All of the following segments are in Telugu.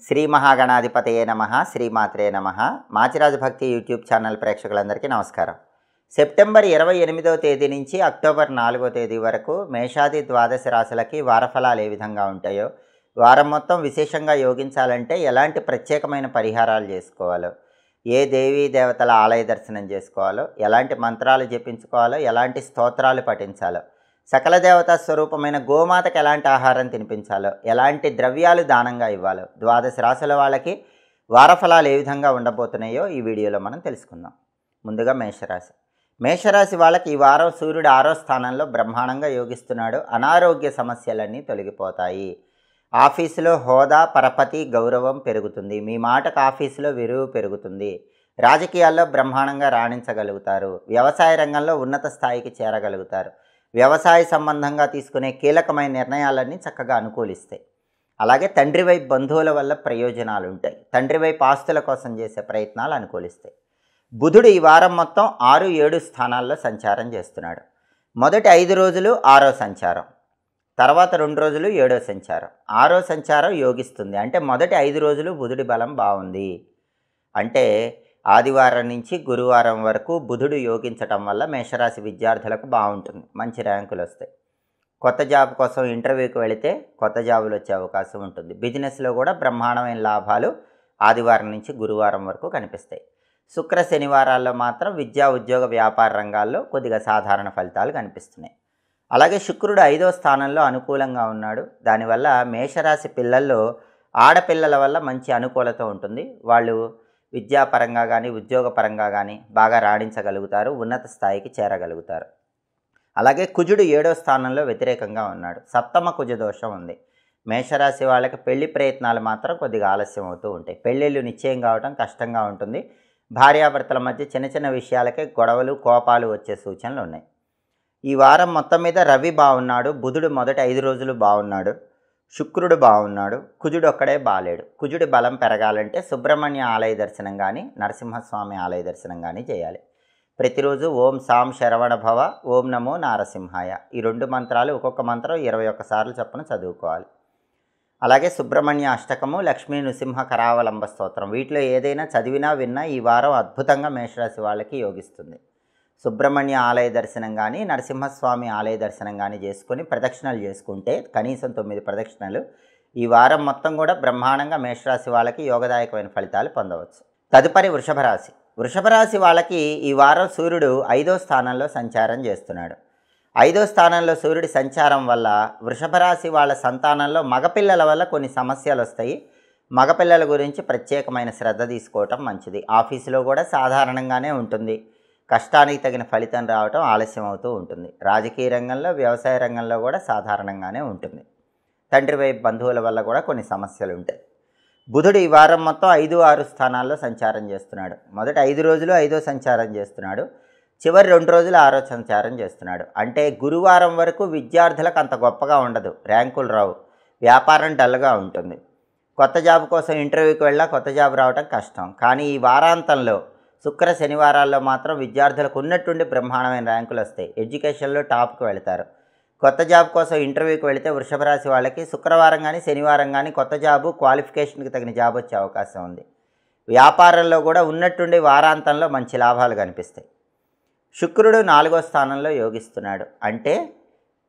శ్రీ మహాగణాధిపతయే నమః, శ్రీమాత్రే నమః. మాచిరాజు భక్తి యూట్యూబ్ ఛానల్ ప్రేక్షకులందరికీ నమస్కారం. సెప్టెంబర్ 28వ తేదీ నుంచి అక్టోబర్ 4వ తేదీ వరకు మేషాది ద్వాదశ రాశులకి వారఫలాలు ఏ విధంగా ఉంటాయో, వారం మొత్తం విశేషంగా యోగించాలంటే ఎలాంటి ప్రత్యేకమైన పరిహారాలు చేసుకోవాలో, ఏ దేవీ దేవతల ఆలయ దర్శనం చేసుకోవాలో, ఎలాంటి మంత్రాలు జపించుకోవాలో, ఎలాంటి స్తోత్రాలు పఠించాలో, సకల దేవతా స్వరూపమైన గోమాతకు ఎలాంటి ఆహారం తినిపించాలో, ఎలాంటి ద్రవ్యాలు దానంగా ఇవ్వాలో, ద్వాదశ రాశుల వాళ్ళకి వారఫలాలు ఏ విధంగా ఉండబోతున్నాయో ఈ వీడియోలో మనం తెలుసుకుందాం. ముందుగా మేషరాశి. మేషరాశి వాళ్ళకి ఈ వారం సూర్యుడు 6వ స్థానంలో బ్రహ్మాండంగా యోగిస్తున్నాడు. అనారోగ్య సమస్యలన్నీ తొలగిపోతాయి. ఆఫీసులో హోదా, పరపతి, గౌరవం పెరుగుతుంది. మీ మాటకు ఆఫీసులో విలువ పెరుగుతుంది. రాజకీయాల్లో బ్రహ్మాండంగా రాణించగలుగుతారు. వ్యవసాయ రంగంలో ఉన్నత స్థాయికి చేరగలుగుతారు. వ్యవసాయ సంబంధంగా తీసుకునే కీలకమైన నిర్ణయాలన్నీ చక్కగా అనుకూలిస్తాయి. అలాగే తండ్రి వైపు బంధువుల వల్ల ప్రయోజనాలు ఉంటాయి. తండ్రి వైపు ఆస్తుల కోసం చేసే ప్రయత్నాలు అనుకూలిస్తాయి. బుధుడు ఈ వారం మొత్తం 6, 7 స్థానాల్లో సంచారం చేస్తున్నాడు. మొదటి 5 రోజులు 6వ సంచారం, తర్వాత 2 రోజులు 7వ సంచారం. 6వ సంచారం యోగిస్తుంది. అంటే మొదటి 5 రోజులు బుధుడి బలం బాగుంది. అంటే ఆదివారం నుంచి గురువారం వరకు బుధుడు యోగించటం వల్ల మేషరాశి విద్యార్థులకు బాగుంటుంది. మంచి ర్యాంకులు వస్తాయి. కొత్త జాబ్ కోసం ఇంటర్వ్యూకి వెళితే కొత్త జాబులు వచ్చే అవకాశం ఉంటుంది. బిజినెస్లో కూడా బ్రహ్మాండమైన లాభాలు ఆదివారం నుంచి గురువారం వరకు కనిపిస్తాయి. శుక్ర శనివారాల్లో మాత్రం విద్యా, ఉద్యోగ, వ్యాపార రంగాల్లో కొద్దిగా సాధారణ ఫలితాలు కనిపిస్తున్నాయి. అలాగే శుక్రుడు 5వ స్థానంలో అనుకూలంగా ఉన్నాడు. దానివల్ల మేషరాశి పిల్లల్లో ఆడపిల్లల వల్ల మంచి అనుకూలత ఉంటుంది. వాళ్ళు విద్యాపరంగా కానీ ఉద్యోగపరంగా కానీ బాగా రాణించగలుగుతారు. ఉన్నత స్థాయికి చేరగలుగుతారు. అలాగే కుజుడు 7వ స్థానంలో వ్యతిరేకంగా ఉన్నాడు. సప్తమ కుజ దోషం ఉంది. మేషరాశి వాళ్ళకి పెళ్లి ప్రయత్నాలు మాత్రం కొద్దిగా ఆలస్యం అవుతూ ఉంటాయి. పెళ్ళిళ్ళు నిశ్చయం కావడం కష్టంగా ఉంటుంది. భార్యాభర్తల మధ్య చిన్న చిన్న విషయాలకే గొడవలు, కోపాలు వచ్చే సూచనలు ఉన్నాయి. ఈ వారం మొత్తం మీద రవి బాగున్నాడు. బుధుడు మొదటి 5 రోజులు బాగున్నాడు. శుక్రుడు బాగున్నాడు. కుజుడు ఒక్కడే బాలేడు. కుజుడి బలం పెరగాలంటే సుబ్రహ్మణ్య ఆలయ దర్శనం కానీ, నరసింహస్వామి ఆలయ దర్శనం కానీ చేయాలి. ప్రతిరోజు ఓం సాం శరవణ భవ, ఓం నమో నారసింహాయ, ఈ 2 మంత్రాలు ఒక్కొక్క మంత్రం 21 సార్లు చొప్పున చదువుకోవాలి. అలాగే సుబ్రహ్మణ్య అష్టకము, లక్ష్మీ నృసింహ కరావలంబ స్తోత్రం, వీటిలో ఏదైనా చదివినా విన్నా ఈ వారం అద్భుతంగా మేషరాశి వాళ్ళకి యోగిస్తుంది. సుబ్రహ్మణ్య ఆలయ దర్శనం కానీ, నరసింహస్వామి ఆలయ దర్శనం కానీ చేసుకొని ప్రదక్షిణలు చేసుకుంటే కనీసం 9 ప్రదక్షిణలు ఈ వారం మొత్తం కూడా బ్రహ్మాండంగా మేషరాశి వాళ్ళకి యోగదాయకమైన ఫలితాలు పొందవచ్చు. తదుపరి వృషభ రాశి. వృషభ రాశి వాళ్ళకి ఈ వారం సూర్యుడు 5వ స్థానంలో సంచారం చేస్తున్నాడు. 5వ స్థానంలో సూర్యుడి సంచారం వల్ల వృషభ రాశి వాళ్ళ సంతానంలో మగపిల్లల వల్ల కొన్ని సమస్యలు వస్తాయి. మగపిల్లల గురించి ప్రత్యేకమైన శ్రద్ధ తీసుకోవటం మంచిది. ఆఫీసులో కూడా సాధారణంగానే ఉంటుంది. కష్టానికి తగిన ఫలితం రావటం ఆలస్యం అవుతూ ఉంటుంది. రాజకీయ రంగంలో, వ్యవసాయ రంగంలో కూడా సాధారణంగానే ఉంటుంది. తండ్రి వైపు బంధువుల వల్ల కూడా కొన్ని సమస్యలు ఉంటాయి. బుధుడు ఈ వారం మొత్తం 5, 6 స్థానాల్లో సంచారం చేస్తున్నాడు. మొదటి 5 రోజులు 5వ సంచారం చేస్తున్నాడు. చివరి 2 రోజులు 6వ సంచారం చేస్తున్నాడు. అంటే గురువారం వరకు విద్యార్థులకు అంత గొప్పగా ఉండదు. ర్యాంకులు రావు. వ్యాపారం డల్గా ఉంటుంది. కొత్త జాబ్ కోసం ఇంటర్వ్యూకి వెళ్ళా కొత్త జాబ్ రావడం కష్టం. కానీ ఈ వారాంతంలో శుక్ర శనివారాల్లో మాత్రం విద్యార్థులకు ఉన్నట్టుండి బ్రహ్మాండమైన ర్యాంకులు వస్తాయి. ఎడ్యుకేషన్లో టాప్కి వెళతారు. కొత్త జాబ్ కోసం ఇంటర్వ్యూకి వెళితే వృషభ రాశి వాళ్ళకి శుక్రవారం కానీ శనివారం కానీ కొత్త జాబు, క్వాలిఫికేషన్కి తగిన జాబ్ వచ్చే అవకాశం ఉంది. వ్యాపారంలో కూడా ఉన్నట్టుండి వారాంతంలో మంచి లాభాలు కనిపిస్తాయి. శుక్రుడు 4వ స్థానంలో యోగిస్తున్నాడు. అంటే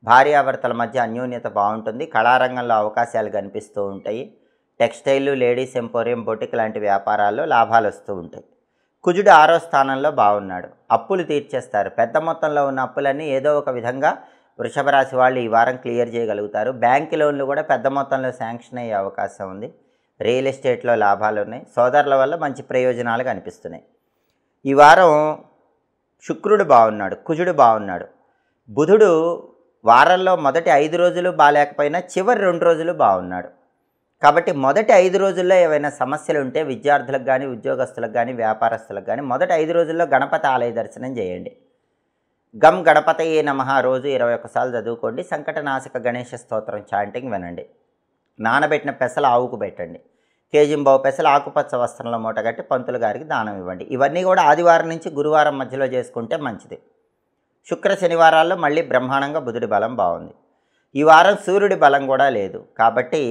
భార్యాభర్తల మధ్య అన్యోన్యత బాగుంటుంది. కళారంగంలో అవకాశాలు కనిపిస్తూ ఉంటాయి. టెక్స్టైల్, లేడీస్ ఎంపోరియం, బొటిక్ లాంటి వ్యాపారాల్లో లాభాలు వస్తూ ఉంటాయి. కుజుడు 6వ స్థానంలో బాగున్నాడు. అప్పులు తీర్చేస్తారు. పెద్ద మొత్తంలో ఉన్న అప్పులన్నీ ఏదో ఒక విధంగా వృషభ రాశి వాళ్ళు ఈ వారం క్లియర్ చేయగలుగుతారు. బ్యాంక్ లోన్లు కూడా పెద్ద మొత్తంలో శాంక్షన్ అయ్యే అవకాశం ఉంది. రియల్ ఎస్టేట్లో లాభాలు ఉన్నాయి. సోదరుల వల్ల మంచి ప్రయోజనాలు కనిపిస్తున్నాయి. ఈ వారం శుక్రుడు బాగున్నాడు. కుజుడు బాగున్నాడు. బుధుడు వారంలో మొదటి 5 రోజులు బాగాలేకపోయినా చివరి 2 రోజులు బాగున్నాడు. కాబట్టి మొదటి 5 రోజుల్లో ఏవైనా సమస్యలు ఉంటే విద్యార్థులకు కానీ, ఉద్యోగస్తులకు కానీ, వ్యాపారస్తులకు కానీ మొదటి 5 రోజుల్లో గణపతి ఆలయ దర్శనం చేయండి. గం గణపతయే నమః రోజు 21 సార్లు చదువుకోండి. సంకటనాశక గణేష స్తోత్రం చాంటింగ్ వినండి. నానబెట్టిన పెసలు ఆవుకు పెట్టండి. కేజింబావు పెసలు ఆకుపచ్చ వస్త్రంలో మూటగట్టి పంతులు గారికి దానం ఇవ్వండి. ఇవన్నీ కూడా ఆదివారం నుంచి గురువారం మధ్యలో చేసుకుంటే మంచిది. శుక్ర శనివారాల్లో మళ్ళీ బ్రహ్మాండంగా బుధుడి బలం బాగుంది. ఈ వారం సూర్యుడి బలం కూడా లేదు. కాబట్టి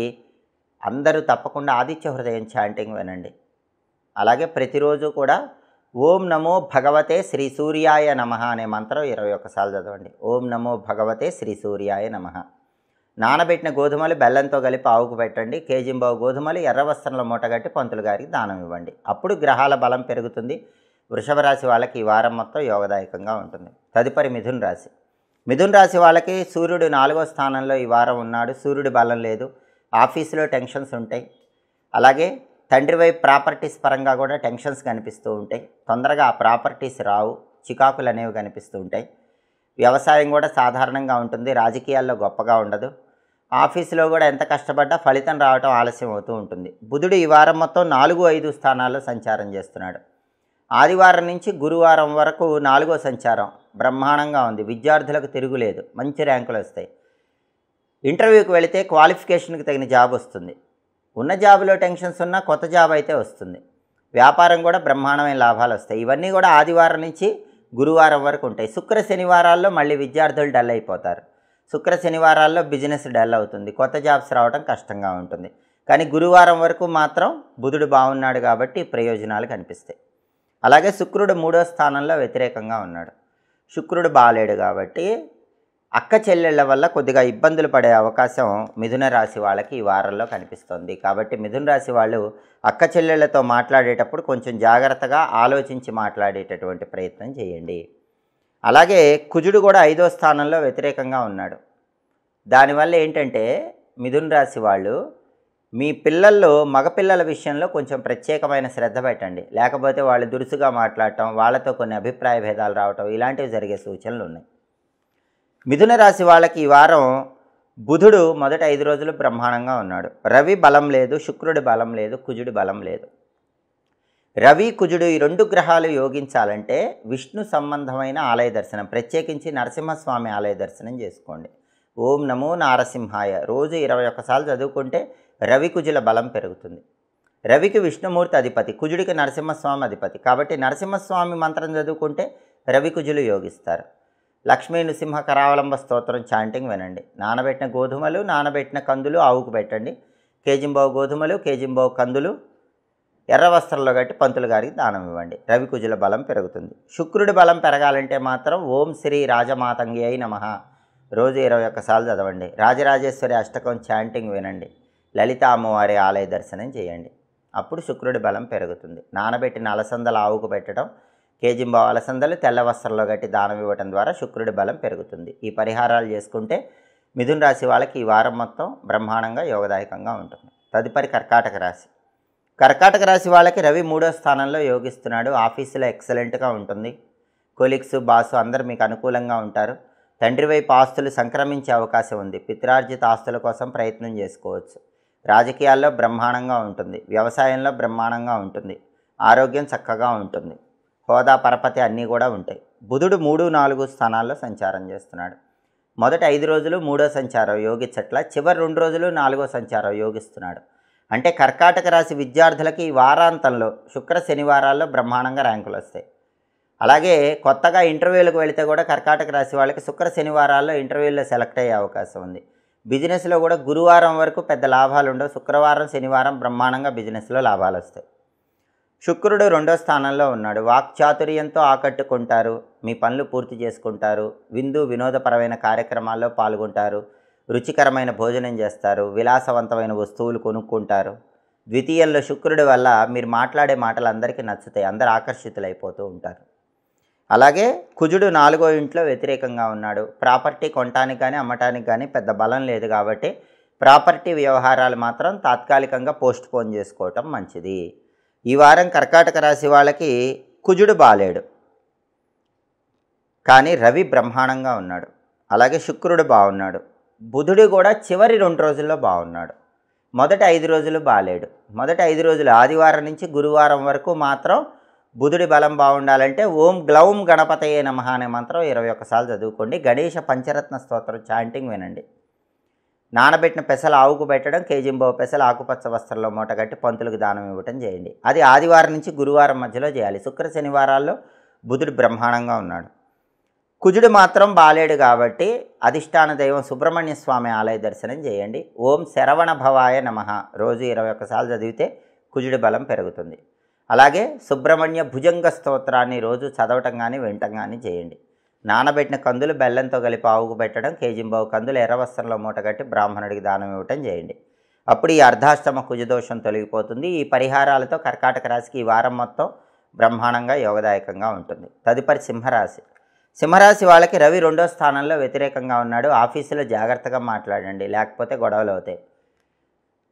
అందరూ తప్పకుండా ఆదిత్య హృదయం చాంటింగ్ వినండి. అలాగే ప్రతిరోజు కూడా ఓం నమో భగవతే శ్రీ సూర్యాయ నమః అనే మంత్రం 21 సార్లు చదవండి. ఓం నమో భగవతే శ్రీ సూర్యాయ నమః. నానబెట్టిన గోధుమలు బెల్లంతో కలిపి ఆవుకు పెట్టండి. కేజింబావు గోధుమలు ఎర్ర వస్త్రంలో మూటగట్టి పంతులు గారికి దానం ఇవ్వండి. అప్పుడు గ్రహాల బలం పెరుగుతుంది. వృషభ రాశి వాళ్ళకి ఈ వారం మొత్తం యోగదాయకంగా ఉంటుంది. తదుపరి మిథున రాశి. మిథున రాశి వాళ్ళకి సూర్యుడు 4వ స్థానంలో ఈ వారం ఉన్నాడు. సూర్యుడి బలం లేదు. ఆఫీసులో టెన్షన్స్ ఉంటాయి. అలాగే తండ్రి వైపు ప్రాపర్టీస్ పరంగా కూడా టెన్షన్స్ కనిపిస్తూ ఉంటాయి. తొందరగా ఆ ప్రాపర్టీస్ రావు. చికాకులు అనేవి కనిపిస్తూ ఉంటాయి. వ్యవసాయం కూడా సాధారణంగా ఉంటుంది. రాజకీయాల్లో గొప్పగా ఉండదు. ఆఫీసులో కూడా ఎంత కష్టపడ్డా ఫలితం రావటం ఆలస్యం అవుతూ ఉంటుంది. బుధుడు ఈ వారం మొత్తం 4, 5 స్థానాల్లో సంచారం చేస్తున్నాడు. ఆదివారం నుంచి గురువారం వరకు 4వ సంచారం బ్రహ్మాండంగా ఉంది. విద్యార్థులకు తిరుగులేదు. మంచి ర్యాంకులు వస్తాయి. ఇంటర్వ్యూకి వెళితే క్వాలిఫికేషన్కి తగిన జాబ్ వస్తుంది. ఉన్న జాబులో టెన్షన్స్ ఉన్నా కొత్త జాబ్ అయితే వస్తుంది. వ్యాపారం కూడా బ్రహ్మాండమైన లాభాలు వస్తాయి. ఇవన్నీ కూడా ఆదివారం నుంచి గురువారం వరకు ఉంటాయి. శుక్ర శనివారాల్లో మళ్ళీ విద్యార్థులు డల్ అయిపోతారు. శుక్ర శనివారాల్లో బిజినెస్ డల్ అవుతుంది. కొత్త జాబ్స్ రావడం కష్టంగా ఉంటుంది. కానీ గురువారం వరకు మాత్రం బుధుడు బాగున్నాడు కాబట్టి ప్రయోజనాలు కనిపిస్తాయి. అలాగే శుక్రుడు 3వ స్థానంలో వ్యతిరేకంగా ఉన్నాడు. శుక్రుడు బాలేడు కాబట్టి అక్క చెల్లెళ్ళ వల్ల కొద్దిగా ఇబ్బందులు పడే అవకాశం మిథున రాశి వాళ్ళకి ఈ వారంలో కనిపిస్తుంది. కాబట్టి మిథున రాశి వాళ్ళు అక్క చెల్లెళ్ళతో మాట్లాడేటప్పుడు కొంచెం జాగ్రత్తగా ఆలోచించి మాట్లాడేటటువంటి ప్రయత్నం చేయండి. అలాగే కుజుడు కూడా 5వ స్థానంలో వ్యతిరేకంగా ఉన్నాడు. దానివల్ల ఏంటంటే మిథున రాశి వాళ్ళు మీ పిల్లల్లో మగపిల్లల విషయంలో కొంచెం ప్రత్యేకమైన శ్రద్ధ పెట్టండి. లేకపోతే వాళ్ళు దురుసుగా మాట్లాడటం, వాళ్ళతో కొన్ని అభిప్రాయ భేదాలు రావటం ఇలాంటివి జరిగే సూచనలు ఉన్నాయి. మిథున రాశి వాళ్ళకి ఈ వారం బుధుడు మొదటి 5 రోజులు బ్రహ్మాండంగా ఉన్నాడు. రవి బలం లేదు, శుక్రుడి బలం లేదు, కుజుడి బలం లేదు. రవి కుజుడు ఈ 2 గ్రహాలు యోగించాలంటే విష్ణు సంబంధమైన ఆలయ దర్శనం, ప్రత్యేకించి నరసింహస్వామి ఆలయ దర్శనం చేసుకోండి. ఓం నమో నారసింహాయ రోజు 21 సార్లు చదువుకుంటే రవి కుజుల బలం పెరుగుతుంది. రవికి విష్ణుమూర్తి అధిపతి, కుజుడికి నరసింహస్వామి అధిపతి. కాబట్టి నరసింహస్వామి మంత్రం చదువుకుంటే రవి కుజులు యోగిస్తారు. లక్ష్మీ నృసింహ కరావలంబ స్తోత్రం చాంటింగ్ వినండి. నానబెట్టిన గోధుమలు, నానబెట్టిన కందులు ఆవుకు పెట్టండి. కేజింబావు గోధుమలు, కేజింబావు కందులు ఎర్ర వస్త్రంలో కట్టి పంతులు గారికి దానం ఇవ్వండి. రవి కుజుల బలం పెరుగుతుంది. శుక్రుడి బలం పెరగాలంటే మాత్రం ఓం శ్రీ రాజమాతంగి అయి నమః రోజు 21 సార్లు చదవండి. రాజరాజేశ్వరి అష్టకం చాంటింగ్ వినండి. లలిత అమ్మవారి ఆలయ దర్శనం చేయండి. అప్పుడు శుక్రుడి బలం పెరుగుతుంది. నానబెట్టిన అలసందలు ఆవుకు పెట్టడం, కేజింబావు అలసందలు తెల్ల వస్త్రంలో కట్టి దానం ఇవ్వడం ద్వారా శుక్రుడి బలం పెరుగుతుంది. ఈ పరిహారాలు చేసుకుంటే మిథున రాశి వాళ్ళకి ఈ వారం మొత్తం బ్రహ్మాండంగా యోగదాయకంగా ఉంటుంది. తదుపరి కర్కాటక రాశి. కర్కాటక రాశి వాళ్ళకి రవి 3వ స్థానంలో యోగిస్తున్నాడు. ఆఫీసులో ఎక్సలెంట్గా ఉంటుంది. కొలీగ్స్, బాసు అందరూ మీకు అనుకూలంగా ఉంటారు. తండ్రి వైపు ఆస్తులు సంక్రమించే అవకాశం ఉంది. పిత్రార్జిత ఆస్తుల కోసం ప్రయత్నం చేసుకోవచ్చు. రాజకీయాల్లో బ్రహ్మాండంగా ఉంటుంది. వ్యవసాయంలో బ్రహ్మాండంగా ఉంటుంది. ఆరోగ్యం చక్కగా ఉంటుంది. హోదా, పరపతి అన్నీ కూడా ఉంటాయి. బుధుడు 3, 4 స్థానాల్లో సంచారం చేస్తున్నాడు. మొదటి 5 రోజులు 3వ సంచారం యోగించట్ల, చివరి 2 రోజులు 4వ సంచారం యోగిస్తున్నాడు. అంటే కర్కాటక రాశి విద్యార్థులకి ఈ వారాంతంలో శుక్ర శనివారాల్లో బ్రహ్మాండంగా ర్యాంకులు వస్తాయి. అలాగే కొత్తగా ఇంటర్వ్యూలకు వెళితే కూడా కర్కాటక రాశి వాళ్ళకి శుక్ర శనివారాల్లో ఇంటర్వ్యూల్లో సెలెక్ట్ అయ్యే అవకాశం ఉంది. బిజినెస్లో కూడా గురువారం వరకు పెద్ద లాభాలు ఉండవు. శుక్రవారం, శనివారం బ్రహ్మాండంగా బిజినెస్లో లాభాలు వస్తాయి. శుక్రుడు 2వ స్థానంలో ఉన్నాడు. వాక్చాతుర్యంతో ఆకట్టుకుంటారు. మీ పనులు పూర్తి చేసుకుంటారు. విందు వినోదపరమైన కార్యక్రమాల్లో పాల్గొంటారు. రుచికరమైన భోజనం చేస్తారు. విలాసవంతమైన వస్తువులు కొనుక్కుంటారు. ద్వితీయంలో శుక్రుడి వల్ల మీరు మాట్లాడే మాటలు అందరికీ నచ్చుతాయి. అందరు ఆకర్షితులైపోతూ ఉంటారు. అలాగే కుజుడు 4వ ఇంట్లో వ్యతిరేకంగా ఉన్నాడు. ప్రాపర్టీ కొనటానికి కానీ అమ్మటానికి కానీ పెద్ద బలం లేదు కాబట్టి ప్రాపర్టీ వ్యవహారాలు మాత్రం తాత్కాలికంగా పోస్ట్ పోన్ చేసుకోవటం మంచిది. ఈ వారం కర్కాటక రాశి వాళ్ళకి కుజుడు బాలేడు, కానీ రవి బ్రహ్మాండంగా ఉన్నాడు. అలాగే శుక్రుడు బాగున్నాడు. బుధుడు కూడా చివరి 2 రోజుల్లో బాగున్నాడు. మొదటి 5 రోజులు బాలేడు. మొదటి 5 రోజులు ఆదివారం నుంచి గురువారం వరకు మాత్రం బుధుడి బలం బాగుండాలంటే ఓం గ్లౌం గణపతయే నమః అనే మంత్రం 21 సార్లు చదువుకోండి. గణేష పంచరత్న స్తోత్రం చాంటింగ్ వినండి. నానబెట్టిన పెసలు ఆవుకు పెట్టడం, కేజింబావు పెసలు ఆకుపచ్చ వస్త్రంలో మూటగట్టి పంతులకు దానం ఇవ్వటం చేయండి. అది ఆదివారం నుంచి గురువారం మధ్యలో చేయాలి. శుక్ర శనివారాల్లో బుధుడు బ్రహ్మాండంగా ఉన్నాడు. కుజుడు మాత్రం బాలేడు కాబట్టి అధిష్టాన దైవం సుబ్రహ్మణ్య స్వామి ఆలయ దర్శనం చేయండి. ఓం శరవణ భవాయ నమః రోజు 21 సార్లు చదివితే కుజుడి బలం పెరుగుతుంది. అలాగే సుబ్రహ్మణ్య భుజంగ స్తోత్రాన్ని రోజు చదవటం కానీ వినటం కానీ చేయండి. నానబెట్టిన కందులు బెల్లంతో కలిపి ఆవుకు పెట్టడం, కేజింబావు కందులు ఎర్ర వస్త్రంలో మూటగట్టి బ్రాహ్మణుడికి దానం ఇవ్వటం చేయండి. అప్పుడు ఈ అర్ధాష్టమ కుజదోషం తొలగిపోతుంది. ఈ పరిహారాలతో కర్కాటక రాశికి ఈ వారం మొత్తం బ్రహ్మాండంగా యోగదాయకంగా ఉంటుంది. తదుపరి సింహరాశి. సింహరాశి వాళ్ళకి రవి 2వ స్థానంలో వ్యతిరేకంగా ఉన్నాడు. ఆఫీసులో జాగ్రత్తగా మాట్లాడండి, లేకపోతే గొడవలు అవుతాయి.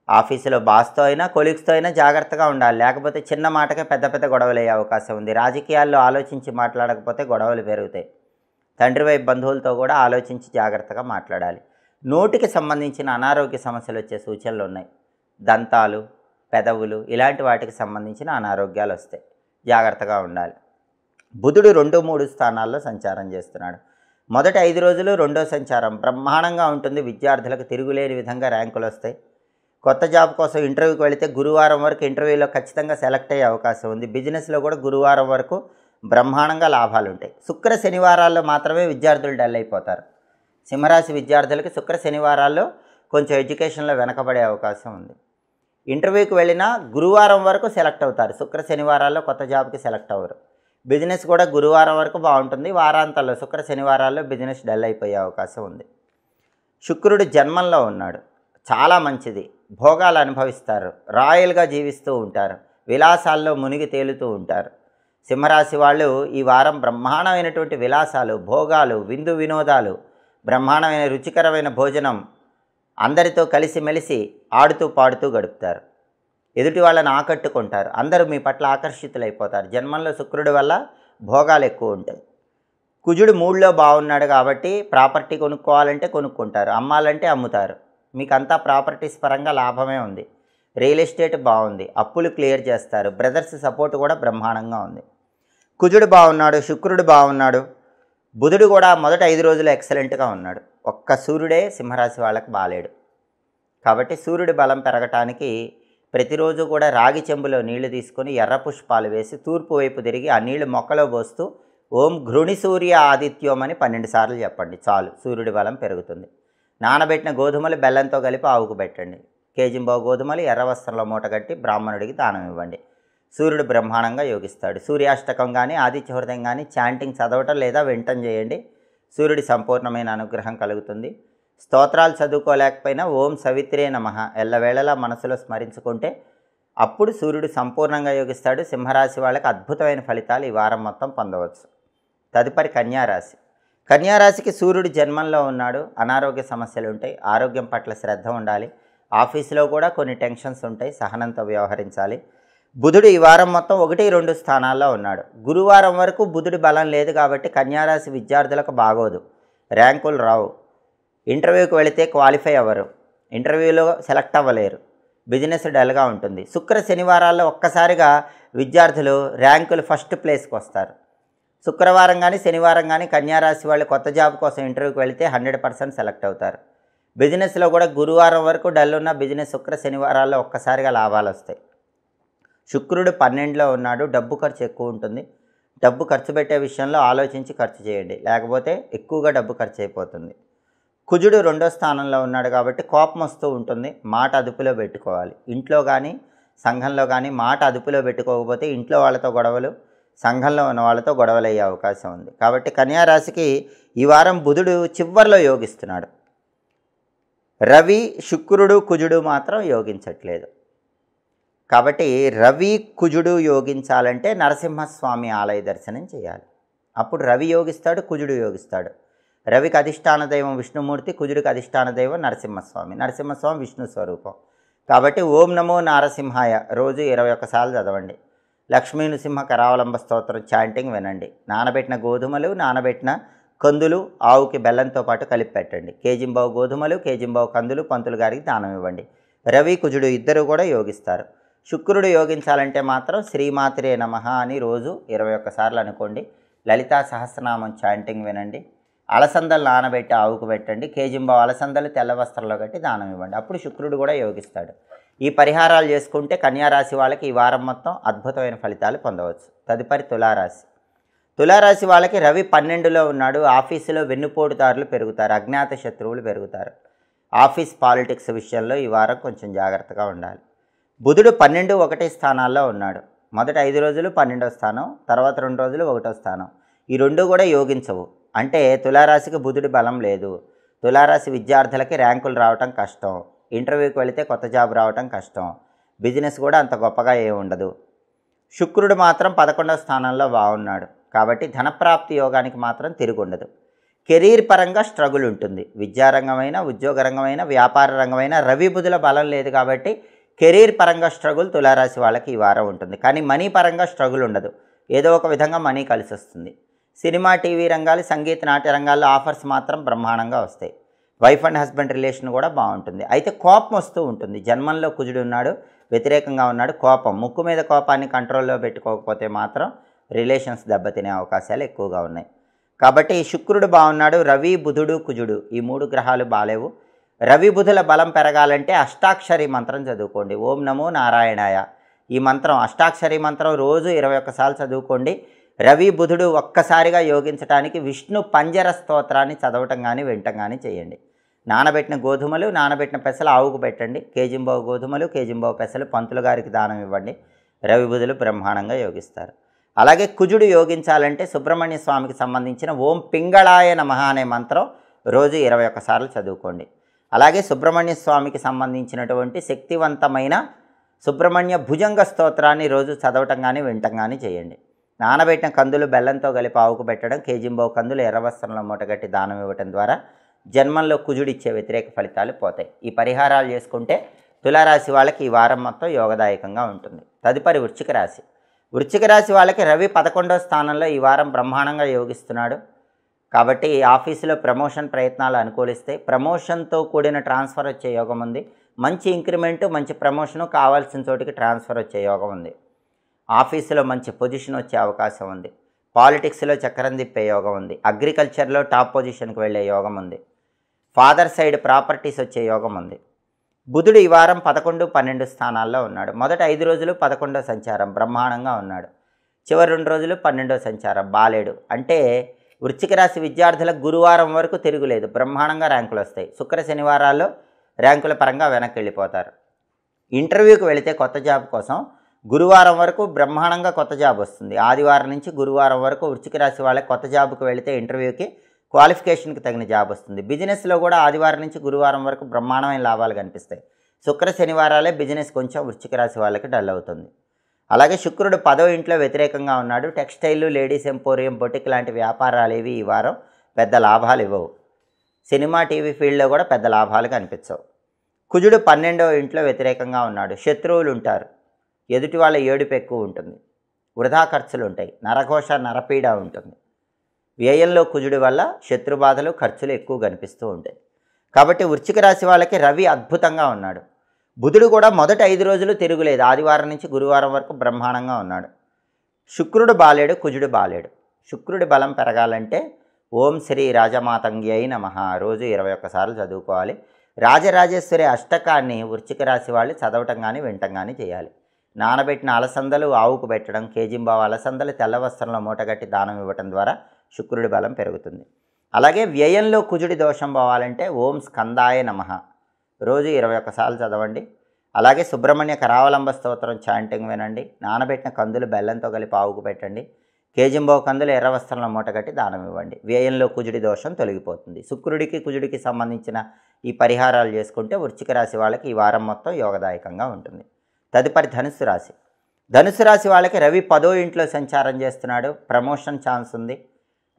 ఆఫీసులో బాస్తో అయినా కొలీగ్స్తో అయినా జాగ్రత్తగా ఉండాలి, లేకపోతే చిన్న మాటకే పెద్ద పెద్ద గొడవలు అయ్యే అవకాశం ఉంది. రాజకీయాల్లో ఆలోచించి మాట్లాడకపోతే గొడవలు పెరుగుతాయి. తండ్రి వైపు బంధువులతో కూడా ఆలోచించి జాగ్రత్తగా మాట్లాడాలి. నోటికి సంబంధించిన అనారోగ్య సమస్యలు వచ్చే సూచనలు ఉన్నాయి. దంతాలు, పెదవులు ఇలాంటి వాటికి సంబంధించిన అనారోగ్యాలు వస్తాయి, జాగ్రత్తగా ఉండాలి. బుధుడు 2, 3 స్థానాల్లో సంచారం చేస్తున్నాడు. మొదటి 5 రోజులు 2వ సంచారం బ్రహ్మాండంగా ఉంటుంది. విద్యార్థులకు తిరుగులేని విధంగా ర్యాంకులు వస్తాయి. కొత్త జాబ్ కోసం ఇంటర్వ్యూకి వెళితే గురువారం వరకు ఇంటర్వ్యూలో ఖచ్చితంగా సెలెక్ట్ అయ్యే అవకాశం ఉంది. బిజినెస్లో కూడా గురువారం వరకు బ్రహ్మాండంగా లాభాలు ఉంటాయి. శుక్ర శనివారాల్లో మాత్రమే విద్యార్థులు డల్ అయిపోతారు. సింహరాశి విద్యార్థులకి శుక్ర శనివారాల్లో కొంచెం ఎడ్యుకేషన్లో వెనకబడే అవకాశం ఉంది. ఇంటర్వ్యూకి వెళ్ళినా గురువారం వరకు సెలెక్ట్ అవుతారు. శుక్ర శనివారాల్లో కొత్త జాబ్కి సెలెక్ట్ అవ్వరు. బిజినెస్ కూడా గురువారం వరకు బాగుంటుంది. వారాంతాల్లో శుక్ర శనివారాల్లో బిజినెస్ డల్ అయిపోయే అవకాశం ఉంది. శుక్రుడు జన్మంలో ఉన్నాడు, చాలా మంచిది. భోగాలు అనుభవిస్తారు, రాయల్గా జీవిస్తూ ఉంటారు, విలాసాల్లో మునిగి తేలుతూ ఉంటారు. సింహరాశి వాళ్ళు ఈ వారం బ్రహ్మాండమైనటువంటి విలాసాలు, భోగాలు, విందు వినోదాలు, బ్రహ్మాండమైన రుచికరమైన భోజనం, అందరితో కలిసిమెలిసి ఆడుతూ పాడుతూ గడుపుతారు. ఎదుటి వాళ్ళని ఆకట్టుకుంటారు. అందరూ మీ పట్ల ఆకర్షితులైపోతారు. జన్మంలో శుక్రుడి వల్ల భోగాలు ఎక్కువ ఉంటాయి. కుజుడు 3లో బాగున్నాడు కాబట్టి ప్రాపర్టీ కొనుక్కోవాలంటే కొనుక్కుంటారు, అమ్మాలంటే అమ్ముతారు. మీకు అంతా ప్రాపర్టీస్ పరంగా లాభమే ఉంది. రియల్ ఎస్టేట్ బాగుంది, అప్పులు క్లియర్ చేస్తారు. బ్రదర్స్ సపోర్ట్ కూడా బ్రహ్మాండంగా ఉంది. కుజుడు బాగున్నాడు, శుక్రుడు బాగున్నాడు, బుధుడు కూడా మొదటి 5 రోజులు ఎక్సలెంట్గా ఉన్నాడు. ఒక్క సూర్యుడే సింహరాశి వాళ్ళకి బాలేడు. కాబట్టి సూర్యుడి బలం పెరగటానికి ప్రతిరోజు కూడా రాగి చెంబులో నీళ్లు తీసుకొని ఎర్ర పుష్పాలు వేసి తూర్పు వైపు తిరిగి ఆ నీళ్లు మొక్కలో పోస్తూ ఓం ఘృణి సూర్య ఆదిత్యం అని 12 సార్లు చెప్పండి, చాలు, సూర్యుడి బలం పెరుగుతుంది. నానబెట్టిన గోధుమలు బెల్లంతో కలిపి ఆవుకు పెట్టండి. కేజింబావు గోధుమలు ఎర్ర వస్త్రంలో మూటగట్టి బ్రాహ్మణుడికి దానం ఇవ్వండి. సూర్యుడు బ్రహ్మాండంగా యోగిస్తాడు. సూర్యాష్టకం కానీ ఆదిత్య హృదయం కానీ చాంటింగ్ చదవటం లేదా వింటం చేయండి. సూర్యుడి సంపూర్ణమైన అనుగ్రహం కలుగుతుంది. స్తోత్రాలు చదువుకోలేకపోయినా ఓం సవిత్రే నమః ఎల్లవేళలా మనసులో స్మరించుకుంటే అప్పుడు సూర్యుడు సంపూర్ణంగా యోగిస్తాడు. సింహరాశి వాళ్ళకి అద్భుతమైన ఫలితాలు ఈ వారం మొత్తం పొందవచ్చు. తదుపరి కన్యారాశి. కన్యారాశికి సూర్యుడు జన్మంలో ఉన్నాడు. అనారోగ్య సమస్యలు ఉంటాయి, ఆరోగ్యం పట్ల శ్రద్ధ ఉండాలి. ఆఫీసులో కూడా కొన్ని టెన్షన్స్ ఉంటాయి, సహనంతో వ్యవహరించాలి. బుధుడు ఈ వారం మొత్తం 1, 2 స్థానాల్లో ఉన్నాడు. గురువారం వరకు బుధుడి బలం లేదు కాబట్టి కన్యారాశి విద్యార్థులకు బాగోదు, ర్యాంకులు రావు. ఇంటర్వ్యూకి వెళితే క్వాలిఫై అవ్వరు, ఇంటర్వ్యూలో సెలెక్ట్ అవ్వలేరు, బిజినెస్ డల్గా ఉంటుంది. శుక్ర శనివారాల్లో ఒక్కసారిగా విద్యార్థులు ర్యాంకులు ఫస్ట్ ప్లేస్కి వస్తారు. శుక్రవారం కానీ శనివారం కానీ కన్యారాశి వాళ్ళు కొత్త జాబ్ కోసం ఇంటర్వ్యూకి వెళితే 100% సెలెక్ట్ అవుతారు. బిజినెస్లో కూడా గురువారం వరకు డల్ ఉన్న బిజినెస్ శుక్ర శనివారాల్లో ఒక్కసారిగా లాభాలు వస్తాయి. శుక్రుడు 12లో ఉన్నాడు, డబ్బు ఖర్చు ఎక్కువ ఉంటుంది. డబ్బు ఖర్చు పెట్టే విషయంలో ఆలోచించి ఖర్చు చేయండి, లేకపోతే ఎక్కువగా డబ్బు ఖర్చు అయిపోతుంది. కుజుడు 2వ స్థానంలో ఉన్నాడు కాబట్టి కోపం వస్తూ ఉంటుంది, మాట అదుపులో పెట్టుకోవాలి. ఇంట్లో కానీ సంఘంలో కానీ మాట అదుపులో పెట్టుకోకపోతే ఇంట్లో వాళ్ళతో గొడవలు, సంఘంలో ఉన్న వాళ్ళతో గొడవలు అయ్యే అవకాశం ఉంది. కాబట్టి కన్యారాశికి ఈ వారం బుధుడు చివర్లో యోగిస్తున్నాడు. రవి, శుక్రుడు, కుజుడు మాత్రం యోగించట్లేదు. కాబట్టి రవి కుజుడు యోగించాలంటే నరసింహస్వామి ఆలయ దర్శనం చేయాలి. అప్పుడు రవి యోగిస్తాడు, కుజుడు యోగిస్తాడు. రవికి అధిష్టాన దైవం విష్ణుమూర్తి, కుజుడికి అధిష్టాన దైవం నరసింహస్వామి. నరసింహస్వామి విష్ణు స్వరూపం. కాబట్టి ఓం నమో నారసింహాయ రోజు 21 సార్లు చదవండి. లక్ష్మీ నృసింహ కరావలంబ స్తోత్రం చాంటింగ్ వినండి. నానబెట్టిన గోధుమలు, నానబెట్టిన కందులు ఆవుకి బెల్లంతో పాటు కలిపి పెట్టండి. కేజింబావు గోధుమలు, కేజింబావు కందులు పంతులు గారికి దానం ఇవ్వండి. రవి కుజుడు ఇద్దరు కూడా యోగిస్తారు. శుక్రుడు యోగించాలంటే మాత్రం శ్రీమాత్రే నమః అని రోజు 21 సార్లు అనుకోండి. లలితా సహస్రనామం చాంటింగ్ వినండి. అలసందలు నానబెట్టి ఆవుకు పెట్టండి. కేజింబావు అలసందలు తెల్ల వస్త్రంలో కట్టి దానం ఇవ్వండి. అప్పుడు శుక్రుడు కూడా యోగిస్తాడు. ఈ పరిహారాలు చేసుకుంటే కన్యారాశి వాళ్ళకి ఈ వారం మొత్తం అద్భుతమైన ఫలితాలు పొందవచ్చు. తదుపరి తులారాశి. తులారాశి వాళ్ళకి రవి 12లో ఉన్నాడు. ఆఫీసులో వెన్నుపోటుదారులు పెరుగుతారు, అజ్ఞాత శత్రువులు పెరుగుతారు. ఆఫీస్ పాలిటిక్స్ విషయంలో ఈ వారం కొంచెం జాగ్రత్తగా ఉండాలి. బుధుడు 12, 1 స్థానాల్లో ఉన్నాడు. మొదటి 5 రోజులు 12వ స్థానం, తర్వాత 2 రోజులు 1వ స్థానం. ఈ రెండు కూడా యోగించవు. అంటే తులారాశికి బుధుడి బలం లేదు. తులారాశి విద్యార్థులకి ర్యాంకులు రావటం కష్టం, ఇంటర్వ్యూకి వెళితే కొత్త జాబ్ రావటం కష్టం, బిజినెస్ కూడా అంత గొప్పగా ఏమి ఉండదు. శుక్రుడు మాత్రం 11వ స్థానంలో బాగున్నాడు కాబట్టి ధనప్రాప్తి యోగానికి మాత్రం తిరుగుండదు. కెరీర్ పరంగా స్ట్రగుల్ ఉంటుంది. విద్యారంగమైన, ఉద్యోగ రంగమైన, వ్యాపార రంగమైన రవి బుధుల బలం లేదు కాబట్టి కెరీర్ పరంగా స్ట్రగుల్ తులారాశి వాళ్ళకి ఈ వారం ఉంటుంది. కానీ మనీ పరంగా స్ట్రగుల్ ఉండదు. ఏదో ఒక విధంగా మనీ కలిసి వస్తుంది. సినిమా, టీవీ రంగాలు, సంగీత, నాట్య రంగాల్లో ఆఫర్స్ మాత్రం బ్రహ్మాండంగా వస్తాయి. వైఫ్ అండ్ హస్బెండ్ రిలేషన్ కూడా బాగుంటుంది. అయితే కోపం వస్తూ ఉంటుంది. జన్మంలో కుజుడు ఉన్నాడు, వ్యతిరేకంగా ఉన్నాడు. కోపం, ముక్కు మీద కోపాన్ని కంట్రోల్లో పెట్టుకోకపోతే మాత్రం రిలేషన్స్ దెబ్బతినే అవకాశాలు ఎక్కువగా ఉన్నాయి. కాబట్టి శుక్రుడు బాగున్నాడు. రవి, బుధుడు, కుజుడు ఈ 3 గ్రహాలు బాలేవు. రవి బుధుల బలం పెరగాలంటే అష్టాక్షరి మంత్రం చదువుకోండి. ఓం నమో నారాయణాయ ఈ మంత్రం, అష్టాక్షరి మంత్రం రోజు 21 సార్లు చదువుకోండి. రవి బుధుడు ఒక్కసారిగా యోగించడానికి విష్ణు పంజర స్తోత్రాన్ని చదవటం కానీ వినటం కానీ చేయండి. నానబెట్టిన గోధుమలు, నానబెట్టిన పెసలు ఆవుకు పెట్టండి. కేజింబావు గోధుమలు, కేజింబావు పెసలు పంతులు గారికి దానం ఇవ్వండి. రవి బుధులు బ్రహ్మాండంగా యోగిస్తారు. అలాగే కుజుడు యోగించాలంటే సుబ్రహ్మణ్య స్వామికి సంబంధించిన ఓం పింగళాయ నమః అనే మంత్రం రోజు 21 సార్లు చదువుకోండి. అలాగే సుబ్రహ్మణ్య స్వామికి సంబంధించినటువంటి శక్తివంతమైన సుబ్రహ్మణ్య భుజంగ స్తోత్రాన్ని రోజు చదవటం కానీ వినటం కానీ చేయండి. నానబెట్టిన కందులు బెల్లంతో కలిపి ఆవుకు పెట్టడం, కేజింబావు కందులు ఎర్రవస్త్రంలో మూటగట్టి దానం ఇవ్వటం ద్వారా జన్మంలో కుజుడిచ్చే వ్యతిరేక ఫలితాలు పోతాయి. ఈ పరిహారాలు చేసుకుంటే తులారాశి వాళ్ళకి ఈ వారం మొత్తం యోగదాయకంగా ఉంటుంది. తదుపరి వృశ్చిక రాశి. వృశ్చిక రాశి వాళ్ళకి రవి 11వ స్థానంలో ఈ వారం బ్రహ్మాండంగా యోగిస్తున్నాడు. కాబట్టి ఆఫీసులో ప్రమోషన్ ప్రయత్నాలు అనుకూలిస్తాయి. ప్రమోషన్తో కూడిన ట్రాన్స్ఫర్ వచ్చే యోగం ఉంది. మంచి ఇంక్రిమెంటు, మంచి ప్రమోషను, కావాల్సిన చోటికి ట్రాన్స్ఫర్ వచ్చే యోగం ఉంది. ఆఫీసులో మంచి పొజిషన్ వచ్చే అవకాశం ఉంది. పాలిటిక్స్లో చక్రం తిప్పే యోగం ఉంది. అగ్రికల్చర్లో టాప్ పొజిషన్కి వెళ్ళే యోగం ఉంది. ఫాదర్ సైడ్ ప్రాపర్టీస్ వచ్చే యోగం ఉంది. బుధుడు ఈ వారం 11, 12 స్థానాల్లో ఉన్నాడు. మొదటి 5 రోజులు 11వ సంచారం బ్రహ్మాండంగా ఉన్నాడు. చివరి 2 రోజులు 12వ సంచారం బాలేడు. అంటే వృశ్చిక రాశి విద్యార్థులకు గురువారం వరకు తిరుగులేదు, బ్రహ్మాండంగా ర్యాంకులు వస్తాయి. శుక్ర శనివారాల్లో ర్యాంకుల పరంగా వెనక్కి వెళ్ళిపోతారు. ఇంటర్వ్యూకి వెళితే కొత్త జాబ్ కోసం గురువారం వరకు బ్రహ్మాండంగా కొత్త జాబ్ వస్తుంది. ఆదివారం నుంచి గురువారం వరకు వృశ్చిక రాశి వాళ్ళకి కొత్త జాబ్కి వెళితే ఇంటర్వ్యూకి క్వాలిఫికేషన్కి తగిన జాబ్ వస్తుంది. బిజినెస్లో కూడా ఆదివారం నుంచి గురువారం వరకు బ్రహ్మాండమైన లాభాలు కనిపిస్తాయి. శుక్ర శనివారాలే బిజినెస్ కొంచెం వృశ్చిక రాశి వాళ్ళకి డల్ అవుతుంది. అలాగే శుక్రుడు 10వ ఇంట్లో వ్యతిరేకంగా ఉన్నాడు. టెక్స్టైల్, లేడీస్ ఎంపోరియం, బొటిక్ లాంటి వ్యాపారాలు ఏవి ఈ వారం పెద్ద లాభాలు ఇవ్వవు. సినిమా, టీవీ ఫీల్డ్లో కూడా పెద్ద లాభాలు కనిపించవు. కుజుడు 12వ ఇంట్లో వ్యతిరేకంగా ఉన్నాడు. శత్రువులు ఉంటారు. ఎదుటి వాళ్ళ ఏడుపు ఎక్కువ ఉంటుంది. వృధా ఖర్చులు ఉంటాయి. నరఘోష, నరపీడ ఉంటుంది. వ్యయంలో కుజుడి వల్ల శత్రుబాధలు, ఖర్చులు ఎక్కువ కనిపిస్తూ ఉంటాయి. కాబట్టి వృశ్చిక రాశి వాళ్ళకి రవి అద్భుతంగా ఉన్నాడు. బుధుడు కూడా మొదటి 5 రోజులు తిరుగులేదు. ఆదివారం నుంచి గురువారం వరకు బ్రహ్మాండంగా ఉన్నాడు. శుక్రుడు బాలేడు, కుజుడు బాలేడు. శుక్రుడి బలం పెరగాలంటే ఓం శ్రీ రాజమాతంగ్యై నమః రోజు 21 సార్లు చదువుకోవాలి. రాజరాజేశ్వరి అష్టకాన్ని వృశ్చిక రాశి వాళ్ళు చదవటం కానీ వినటం కానీ చేయాలి. నానబెట్టిన అలసందలు ఆవుకు పెట్టడం, కేజింబావు అలసందలు తెల్ల వస్త్రంలో మూటగట్టి దానం ఇవ్వటం ద్వారా శుక్రుడి బలం పెరుగుతుంది. అలాగే వ్యయంలో కుజుడి దోషం పోవాలంటే ఓం స్కందాయ నమః రోజు 21 సార్లు చదవండి. అలాగే సుబ్రహ్మణ్య కరావలంబ స్తోత్రం చాంటింగ్ వినండి. నానబెట్టిన కందులు బెల్లంతో కలిపి ఆవుకు పెట్టండి. కేజింబావు కందులు ఎర్ర వస్త్రంలో మూటగట్టి దానం ఇవ్వండి. వ్యయంలో కుజుడి దోషం తొలగిపోతుంది. శుక్రుడికి కుజుడికి సంబంధించిన ఈ పరిహారాలు చేసుకుంటే వృశ్చిక రాశి వాళ్ళకి ఈ వారం మొత్తం యోగదాయకంగా ఉంటుంది. తదుపరి ధనుస్సు రాశి. ధనుస్సు రాశి వాళ్ళకి రవి 10వ ఇంట్లో సంచారం చేస్తున్నాడు. ప్రమోషన్ ఛాన్స్ ఉంది,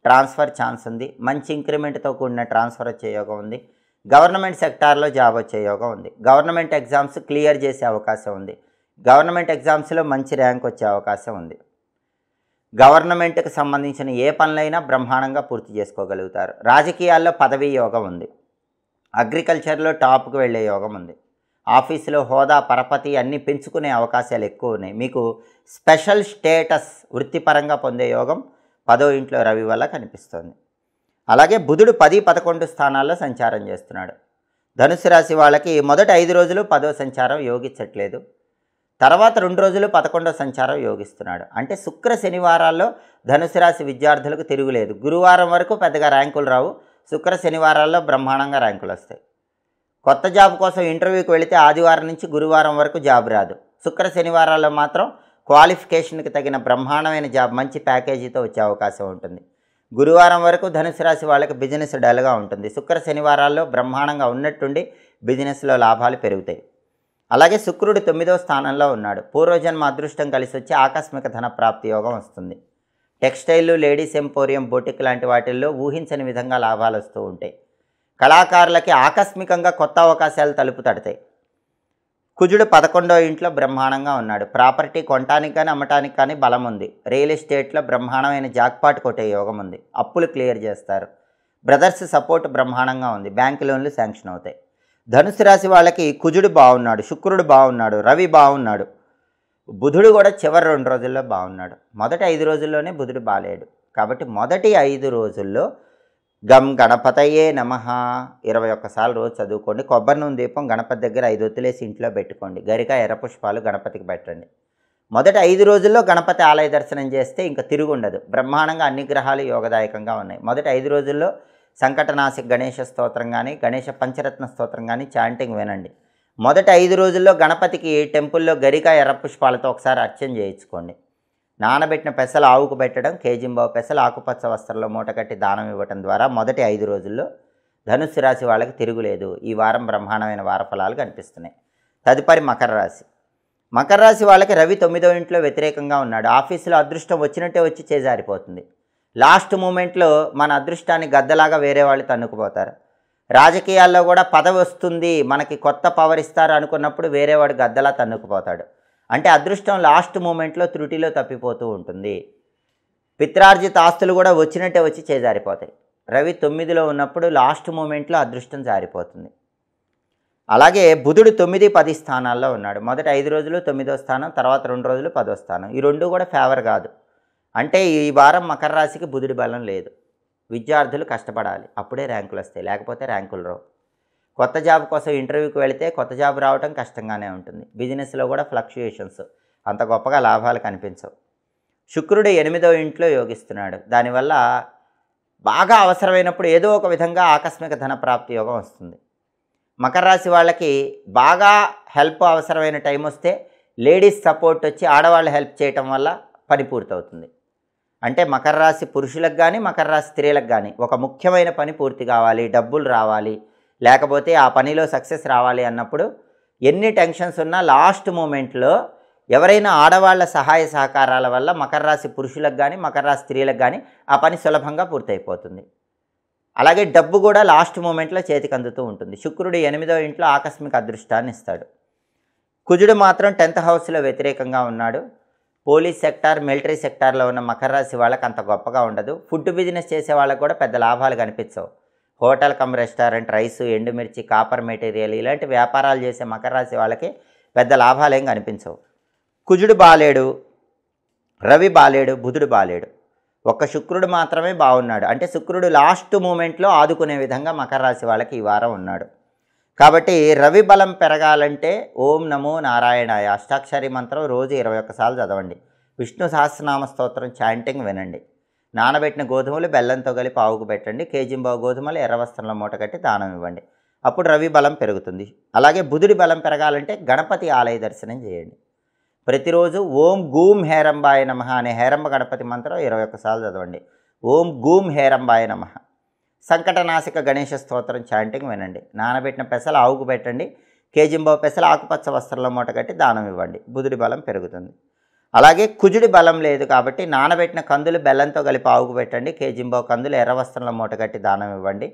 ట్రాన్స్ఫర్ ఛాన్స్ ఉంది. మంచి ఇంక్రిమెంట్తో కూడిన ట్రాన్స్ఫర్ వచ్చే యోగం ఉంది. గవర్నమెంట్ సెక్టార్లో జాబ్ వచ్చే యోగం ఉంది. గవర్నమెంట్ ఎగ్జామ్స్ క్లియర్ చేసే అవకాశం ఉంది. గవర్నమెంట్ ఎగ్జామ్స్లో మంచి ర్యాంక్ వచ్చే అవకాశం ఉంది. గవర్నమెంట్కి సంబంధించిన ఏ పనులైనా బ్రహ్మాండంగా పూర్తి చేసుకోగలుగుతారు. రాజకీయాల్లో పదవీ యోగం ఉంది. అగ్రికల్చర్లో టాప్కి వెళ్ళే యోగం ఉంది. ఆఫీసులో హోదా, పరపతి అన్నీ పెంచుకునే అవకాశాలు ఎక్కువ ఉన్నాయి. మీకు స్పెషల్ స్టేటస్ వృత్తిపరంగా పొందే యోగం 10వ ఇంట్లో రవి వల్ల కనిపిస్తుంది. అలాగే బుధుడు 10, 11 స్థానాల్లో సంచారం చేస్తున్నాడు. ధనుసు రాశి వాళ్ళకి మొదటి 5 రోజులు 10వ సంచారం యోగించట్లేదు. తర్వాత 2 రోజులు 11వ సంచారం యోగిస్తున్నాడు. అంటే శుక్ర శనివారాల్లో ధనుసు రాశి విద్యార్థులకు తిరుగులేదు. గురువారం వరకు పెద్దగా ర్యాంకులు రావు. శుక్ర శనివారాల్లో బ్రహ్మాండంగా ర్యాంకులు వస్తాయి. కొత్త జాబ్ కోసం ఇంటర్వ్యూకి వెళితే ఆదివారం నుంచి గురువారం వరకు జాబ్ రాదు. శుక్ర శనివారాల్లో మాత్రం క్వాలిఫికేషన్కి తగిన బ్రహ్మాండమైన జాబ్ మంచి ప్యాకేజీతో వచ్చే అవకాశం ఉంటుంది. గురువారం వరకు ధనుసు రాశి వాళ్ళకి బిజినెస్ డల్గా ఉంటుంది. శుక్ర శనివారాల్లో బ్రహ్మాండంగా ఉన్నట్టుండి బిజినెస్లో లాభాలు పెరుగుతాయి. అలాగే శుక్రుడు 9వ స్థానంలో ఉన్నాడు. పూర్వజన్మ అదృష్టం కలిసి వచ్చి ఆకస్మిక ధన ప్రాప్తి యోగం వస్తుంది. టెక్స్టైల్, లేడీస్ ఎంపోరియం, బొటిక్ లాంటి వాటిల్లో ఊహించని విధంగా లాభాలు వస్తూ ఉంటాయి. కళాకారులకి ఆకస్మికంగా కొత్త అవకాశాలు తలుపు తడతాయి. కుజుడు 11వ ఇంట్లో బ్రహ్మాండంగా ఉన్నాడు. ప్రాపర్టీ కొనటానికి కానీ అమ్మటానికి కానీ బలం ఉంది. రియల్ ఎస్టేట్లో బ్రహ్మాండమైన జాక్పాట్ కొట్టే యోగం ఉంది. అప్పులు క్లియర్ చేస్తారు. బ్రదర్స్ సపోర్ట్ బ్రహ్మాండంగా ఉంది. బ్యాంక్ లోన్లు శాంక్షన్ అవుతాయి. ధనుసు రాశి వాళ్ళకి కుజుడు బాగున్నాడు, శుక్రుడు బాగున్నాడు, రవి బాగున్నాడు, బుధుడు కూడా చివరి 2 రోజుల్లో బాగున్నాడు. మొదటి 5 రోజుల్లోనే బుధుడు బాలేడు. కాబట్టి మొదటి 5 రోజుల్లో గం గణపతయే నమః 21 సార్లు రోజు చదువుకోండి. కొబ్బరి నూనె దీపం గణపతి దగ్గర 5 ఒత్తులేసి ఇంట్లో పెట్టుకోండి. గరిక ఎర్ర పుష్పాలు గణపతికి పెట్టండి. మొదటి 5 రోజుల్లో గణపతి ఆలయ దర్శనం చేస్తే ఇంకా తిరుగుండదు. బ్రహ్మాండంగా అన్ని గ్రహాలు యోగదాయకంగా ఉన్నాయి. మొదటి 5 రోజుల్లో సంకటనాశి గణేష స్తోత్రం కానీ, గణేష పంచరత్న స్తోత్రం కానీ చాంటింగ్ వినండి. మొదటి 5 రోజుల్లో గణపతికి టెంపుల్లో గరిక ఎర్ర పుష్పాలతో ఒకసారి అర్చన చేయించుకోండి. నానబెట్టిన పెసలు ఆవుకు పెట్టడం, కేజింబావు పెసలు ఆకుపచ్చ వస్త్రంలో మూట కట్టి దానం ఇవ్వటం ద్వారా మొదటి 5 రోజుల్లో ధనుస్సు రాశి వాళ్ళకి తిరుగులేదు. ఈ వారం బ్రహ్మాండమైన వారఫలాలు కనిపిస్తున్నాయి. తదుపరి మకర రాశి. మకర రాశి వాళ్ళకి రవి 9వ ఇంట్లో వ్యతిరేకంగా ఉన్నాడు. ఆఫీసులో అదృష్టం వచ్చినట్టే వచ్చి చేజారిపోతుంది. లాస్ట్ మూమెంట్లో మన అదృష్టాన్ని గద్దలాగా వేరే వాళ్ళు తన్నుకుపోతారు. రాజకీయాల్లో కూడా పదవి వస్తుంది, మనకి కొత్త పవర్ ఇస్తారు అనుకున్నప్పుడు వేరేవాడు గద్దలా తన్నుకుపోతాడు. అంటే అదృష్టం లాస్ట్ మూమెంట్లో త్రుటిలో తప్పిపోతూ ఉంటుంది. పిత్రార్జిత ఆస్తులు కూడా వచ్చినట్టే వచ్చి చేజారిపోతాయి. రవి 9లో ఉన్నప్పుడు లాస్ట్ మూమెంట్లో అదృష్టం జారిపోతుంది. అలాగే బుధుడు 9, 10 స్థానాల్లో ఉన్నాడు. మొదటి 5 రోజులు 9వ స్థానం, తర్వాత 2 రోజులు 10వ స్థానం. ఈ 2 కూడా ఫేవర్ కాదు. అంటే ఈ వారం మకర రాశికి బుధుడి బలం లేదు. విద్యార్థులు కష్టపడాలి, అప్పుడే ర్యాంకులు వస్తాయి, లేకపోతే ర్యాంకులు రావు. కొత్త జాబ్ కోసం ఇంటర్వ్యూకి వెళితే కొత్త జాబ్ రావడం కష్టంగానే ఉంటుంది. బిజినెస్లో కూడా ఫ్లక్చుయేషన్స్, అంత గొప్పగా లాభాలు కనిపించవు. శుక్రుడు 8వ ఇంట్లో యోగిస్తున్నాడు. దానివల్ల బాగా అవసరమైనప్పుడు ఏదో ఒక విధంగా ఆకస్మిక ధన ప్రాప్తి యోగం వస్తుంది. మకర రాశి వాళ్ళకి బాగా హెల్ప్ అవసరమైన టైం వస్తే లేడీస్ సపోర్ట్ వచ్చి ఆడవాళ్ళు హెల్ప్ చేయటం వల్ల పని పూర్తవుతుంది. అంటే మకర రాశి పురుషులకు కానీ మకర రాశి స్త్రీలకు కానీ ఒక ముఖ్యమైన పని పూర్తి కావాలి, డబ్బులు రావాలి, లేకపోతే ఆ పనిలో సక్సెస్ రావాలి అన్నప్పుడు ఎన్ని టెన్షన్స్ ఉన్నా లాస్ట్ మూమెంట్లో ఎవరైనా ఆడవాళ్ళ సహాయ సహకారాల వల్ల మకర రాశి పురుషులకు కానీ మకర రాశి స్త్రీలకు కానీ ఆ పని సులభంగా పూర్తయిపోతుంది. అలాగే డబ్బు కూడా లాస్ట్ మూమెంట్లో చేతికి అందుతూ ఉంటుంది. శుక్రుడు 8వ ఇంట్లో ఆకస్మిక అదృష్టాన్ని ఇస్తాడు. కుజుడు మాత్రం 10th హౌస్లో వ్యతిరేకంగా ఉన్నాడు. పోలీస్ సెక్టార్, మిలిటరీ సెక్టార్లో ఉన్న మకర రాశి వాళ్ళకి అంత గొప్పగా ఉండదు. ఫుడ్ బిజినెస్ చేసే వాళ్ళకు కూడా పెద్ద లాభాలు కనిపించవు. హోటల్ కమ్ రెస్టారెంట్, రైసు, ఎండుమిర్చి, కాపర్ మెటీరియల్ ఇలాంటి వ్యాపారాలు చేసే మకర రాశి వాళ్ళకి పెద్ద లాభాలు ఏం కనిపించవు. కుజుడు బాలేడు, రవి బాలేడు, బుధుడు బాలేడు. ఒక్క శుక్రుడు మాత్రమే బాగున్నాడు. అంటే శుక్రుడు లాస్ట్ మూమెంట్లో ఆదుకునే విధంగా మకర రాశి వాళ్ళకి ఈ వారం ఉన్నాడు. కాబట్టి రవి బలం పెరగాలంటే ఓం నమో నారాయణాయ అష్టాక్షరి మంత్రం రోజు 21 సార్లు చదవండి. విష్ణు సహస్రనామ స్తోత్రం చాంటింగ్ వినండి. నానబెట్టిన గోధుమలు బెల్లంతో కలిపి ఆవుకు పెట్టండి. కేజింబావు గోధుమలు ఎర్ర వస్త్రంలో మూట కట్టి దానం ఇవ్వండి. అప్పుడు రవి బలం పెరుగుతుంది. అలాగే బుధుడి బలం పెరగాలంటే గణపతి ఆలయ దర్శనం చేయండి. ప్రతిరోజు ఓం గూం హేరంబాయ నమః అనే హేరంబ గణపతి మంత్రం 21 సార్లు చదవండి. ఓం గూం హేరంబాయ నమః. సంకటనాశక గణేష స్తోత్రం చాంటింగ్ వినండి. నానబెట్టిన పెసలు ఆవుకు పెట్టండి. కేజింబావు పెసలు ఆకుపచ్చ వస్త్రంలో మూట కట్టి దానం ఇవ్వండి. బుధుడి బలం పెరుగుతుంది. అలాగే కుజుడి బలం లేదు కాబట్టి నానబెట్టిన కందులు బెల్లంతో కలిపి ఆవుకు పెట్టండి. కేజింబావు కందులు ఎర్ర వస్త్రంలో మూట కట్టి దానం ఇవ్వండి.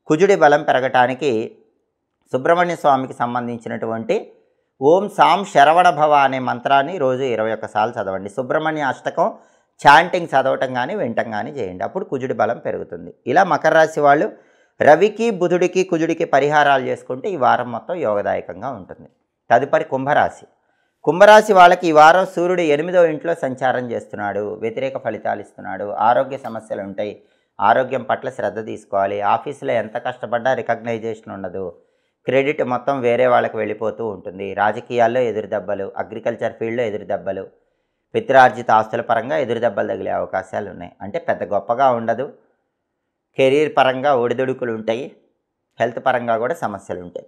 కుజుడి బలం పెరగటానికి సుబ్రహ్మణ్య స్వామికి సంబంధించినటువంటి ఓం సాం శరవణ భవ అనే మంత్రాన్ని రోజు 21 సార్లు చదవండి. సుబ్రహ్మణ్య అష్టకం చాంటింగ్ చదవటం కానీ వినటం కానీ చేయండి. అప్పుడు కుజుడి బలం పెరుగుతుంది. ఇలా మకర రాశి వాళ్ళు రవికి, బుధుడికి, కుజుడికి పరిహారాలు చేసుకుంటే ఈ వారం మొత్తం యోగదాయకంగా ఉంటుంది. తదుపరి కుంభరాశి. కుంభరాశి వాళ్ళకి ఈ వారం సూర్యుడు 8వ ఇంట్లో సంచారం చేస్తున్నాడు. వ్యతిరేక ఫలితాలు ఇస్తున్నాడు. ఆరోగ్య సమస్యలు ఉంటాయి. ఆరోగ్యం పట్ల శ్రద్ధ తీసుకోవాలి. ఆఫీసులో ఎంత కష్టపడ్డా రికగ్నైజేషన్ ఉండదు. క్రెడిట్ మొత్తం వేరే వాళ్ళకి వెళ్ళిపోతూ ఉంటుంది. రాజకీయాల్లో ఎదురుదెబ్బలు, అగ్రికల్చర్ ఫీల్డ్లో ఎదురుదెబ్బలు, పిత్రార్జిత ఆస్తుల పరంగా ఎదురుదెబ్బలు తగిలే అవకాశాలు ఉన్నాయి. అంటే పెద్ద గొప్పగా ఉండదు. కెరీర్ పరంగా ఒడిదుడుకులు ఉంటాయి. హెల్త్ పరంగా కూడా సమస్యలు ఉంటాయి.